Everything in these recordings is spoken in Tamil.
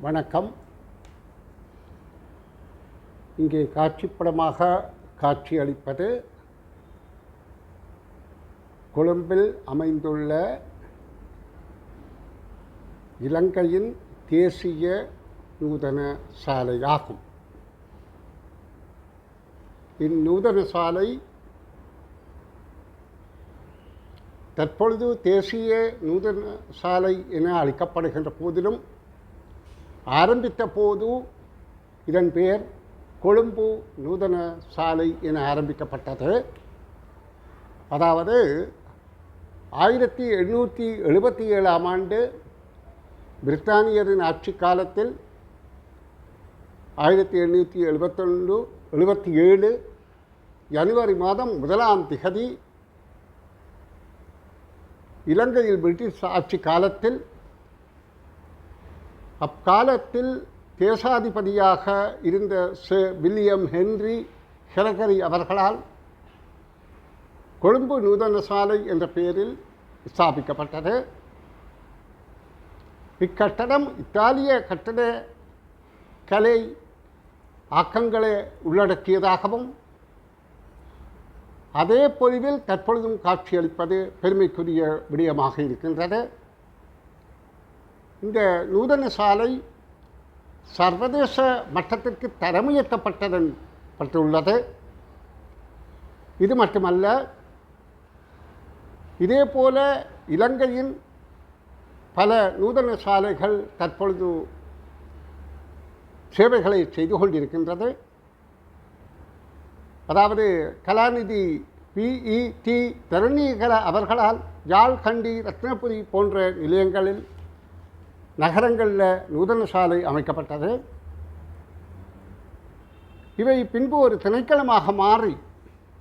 வணக்கம். இங்கே காட்சிப்படமாக காட்சியளிப்பது கொழும்பில் அமைந்துள்ள இலங்கையின் தேசிய நூதன சாலையாகும். இந்நூதன சாலை தற்பொழுது தேசிய நூதன சாலை என அழைக்கப்படுகின்ற போதிலும் ஆரம்பித்த போது இதன் பெயர் கொழும்பு நூதன சாலை என ஆரம்பிக்கப்பட்டது. அதாவது 1877ஆம் ஆண்டு பிரித்தானியரின் ஆட்சி காலத்தில் 1877 ஜனவரி மாதம் 1ஆம் திகதி இலங்கையில் பிரிட்டிஷ் ஆட்சி காலத்தில் அக்காலத்தில் தேசாதிபதியாக இருந்த சர் வில்லியம் ஹென்றி ஹெரகரி அவர்களால் கொழும்பு நூதன சாலை என்ற பெயரில் ஸ்தாபிக்கப்பட்டது. இக்கட்டடம் இத்தாலிய கட்டட கலை ஆக்கங்களை உள்ளடக்கியதாகவும் அதே பொலிவில் தற்பொழுதும் காட்சியளிப்பது பெருமைக்குரிய விடயமாக இருக்கின்றது. இந்த நூதன சாலை சர்வதேச மட்டத்திற்கு தரமுயர்த்தப்பட்டுள்ளது. இது மட்டுமல்ல, இதேபோல இலங்கையின் பல நூதன சாலைகள் தற்பொழுது சேவைகளை செய்து கொண்டிருக்கின்றது. அதாவது கலாநிதி PET தரணிகர அவர்களால் யாழ், கண்டி, ரத்னபுரி போன்ற நிலையங்களில் நகரங்களில் நூதன சாலை அமைக்கப்பட்டது. இவை பின்பு ஒரு திணைக்களமாக மாறி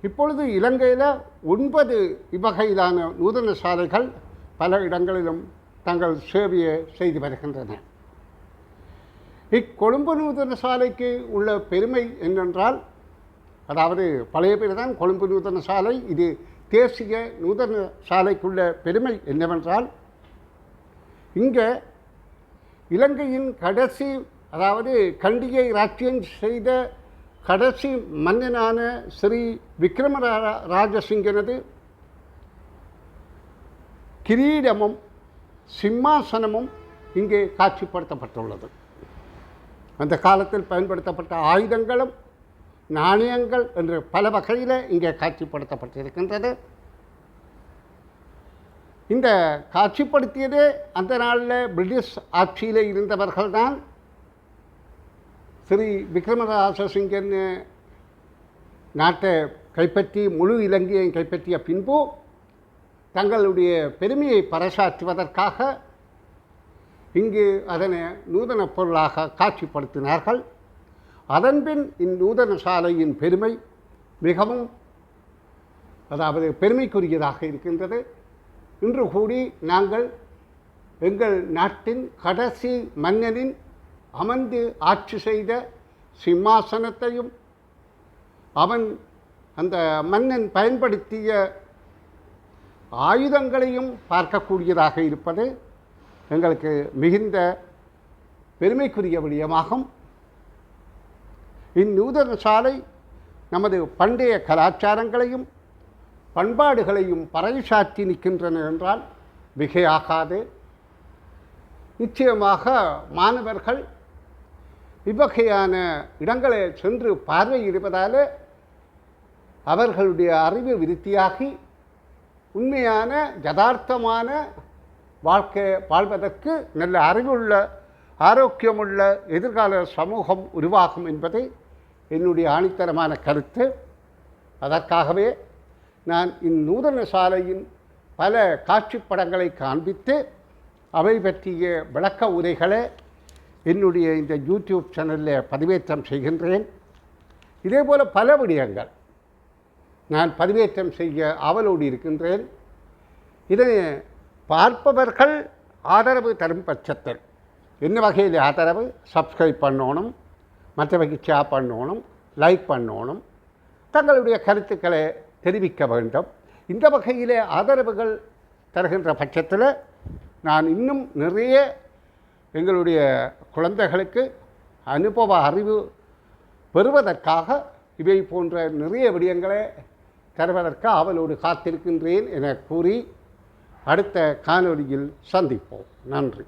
இப்பொழுது இலங்கையில் 9 இவ்வகையிலான நூதன சாலைகள் பல இடங்களிலும் தங்கள் சேவையை செய்து வருகின்றன. இக்கொழும்பு நூதன சாலைக்கு உள்ள பெருமை என்னென்றால், அதாவது பழைய பேர் தான் கொழும்பு நூதன சாலை. இது தேசிய நூதன சாலைக்குள்ள பெருமை என்னவென்றால், இங்கே இலங்கையின் கடைசி, அதாவது கண்டியை ராஜ்யம் செய்த கடைசி மன்னனான ஸ்ரீ விக்ரமராஜசிங்கனது கிரீடமும் சிம்மாசனமும் இங்கே காட்சிப்படுத்தப்பட்டுள்ளது. அந்த காலத்தில் பயன்படுத்தப்பட்ட ஆயுதங்களும் நாணயங்கள் என்று பல வகையில் இங்கே காட்சிப்படுத்தப்பட்டிருக்கின்றது. இந்த காட்சிப்படுத்தியதே அந்த நாளில் பிரிட்டிஷ் ஆட்சியில் இருந்தவர்கள்தான். ஸ்ரீ விக்ரமராஜசிங்கன் நாட்டை கைப்பற்றி முழு இலங்கையை கைப்பற்றிய பின்பு தங்களுடைய பெருமையை பறைசாற்றுவதற்காக இங்கு அதனை நூதன பொருளாக காட்சிப்படுத்தினார்கள். அதன்பின் இந்நூதன சாலையின் பெருமை மிகவும், அதாவது பெருமைக்குரியதாக இருக்கின்றது. இன்று கூடி நாங்கள் எங்கள் நாட்டின் கடைசி மன்னனின் அமர்ந்து ஆட்சி செய்த சிம்மாசனத்தையும் அவன் அந்த மன்னன் பயன்படுத்திய ஆயுதங்களையும் பார்க்கக்கூடியதாக இருப்பது எங்களுக்கு மிகுந்த பெருமைக்குரிய விடயமாகும். இந்நூதன சாலை நமது பண்டைய கலாச்சாரங்களையும் பண்பாடுகளையும் பறைசாற்றி நிற்கின்றன என்றால் மிகையாகாது. நிச்சயமாக மாணவர்கள் இவ்வகையான இடங்களை சென்று பார்வையிடுவதால் அவர்களுடைய அறிவு விருத்தியாகி உண்மையான யதார்த்தமான வாழ்க்கை வாழ்வதற்கு நல்ல அறிவுள்ள ஆரோக்கியமுள்ள எதிர்கால சமூகம் உருவாகும் என்பது என்னுடைய ஆணித்தரமான கருத்து. அதற்காகவே நான் இந்நூதன சாலையின் பல காட்சிப்படங்களை காண்பித்து அவை பற்றிய விளக்க உரைகளை என்னுடைய இந்த யூடியூப் சேனலில் பதிவேற்றம் செய்கின்றேன். இதேபோல் பல விடயங்கள் நான் பதிவேற்றம் செய்ய ஆவலோடு இருக்கின்றேன். இதை பார்ப்பவர்கள் ஆதரவு தரும் பட்சத்தில் என்ன வகையில் ஆதரவு? சப்ஸ்கிரைப் பண்ணணும், மற்றவர்கள் ஷேர் பண்ணணும், லைக் பண்ணணும், தங்களுடைய கருத்துக்களை தெரிவிக்க வேண்டும். இந்த வகையிலே ஆதரவுகள் தருகின்ற பட்சத்தில் நான் இன்னும் நிறைய எங்களுடைய குழந்தைகளுக்கு அனுபவ அறிவு பெறுவதற்காக இவை போன்ற நிறைய விடயங்களை தருவதற்கு ஆவலோடு காத்திருக்கின்றேன் என கூறி அடுத்த காணொளியில் சந்திப்போம். நன்றி.